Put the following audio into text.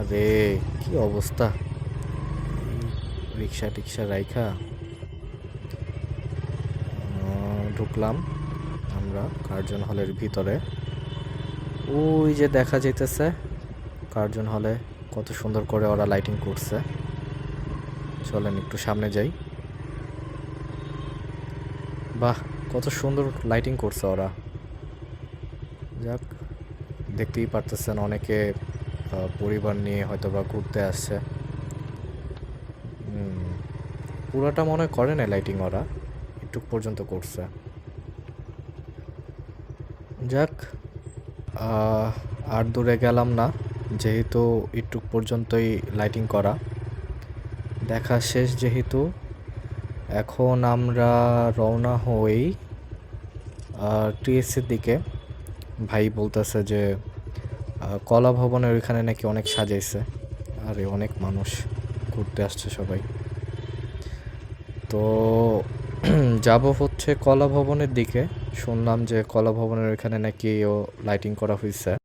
আরে কি অবস্থা! রিক্সা টিক্সা রাইখা ঢুকলাম আমরা কার্জন হলের ভিতরে। ওই যে দেখা যাইতেছে কার্জন হলে কত সুন্দর করে ওরা লাইটিং করছে। চলেন একটু সামনে যাই। বাহ, কত সুন্দর লাইটিং করছে ওরা। যাক, দেখতেই পারতেছেন অনেকে পরিবার নিয়ে হয়তো বা ঘুরতে আসছে। পুরাটা মনে করে না লাইটিং ওরা, একটু পর্যন্ত করছে। যাক, আর দূরে গেলাম না, যেহেতু একটু পর্যন্তই লাইটিং করা দেখা শেষ। যেহেতু এখন আমরা রওনা হই টিএসসির দিকে। ভাই বলতেছে যে কলা ভবনের ওইখানে নাকি অনেক সাজাইছে। আরে অনেক মানুষ ঘুরতে আসছে সবাই। তো যাব হচ্ছে কলা ভবনের দিকে। শুনলাম যে কলা ভবনের ওইখানে নাকি লাইটিং করা হয়েছে।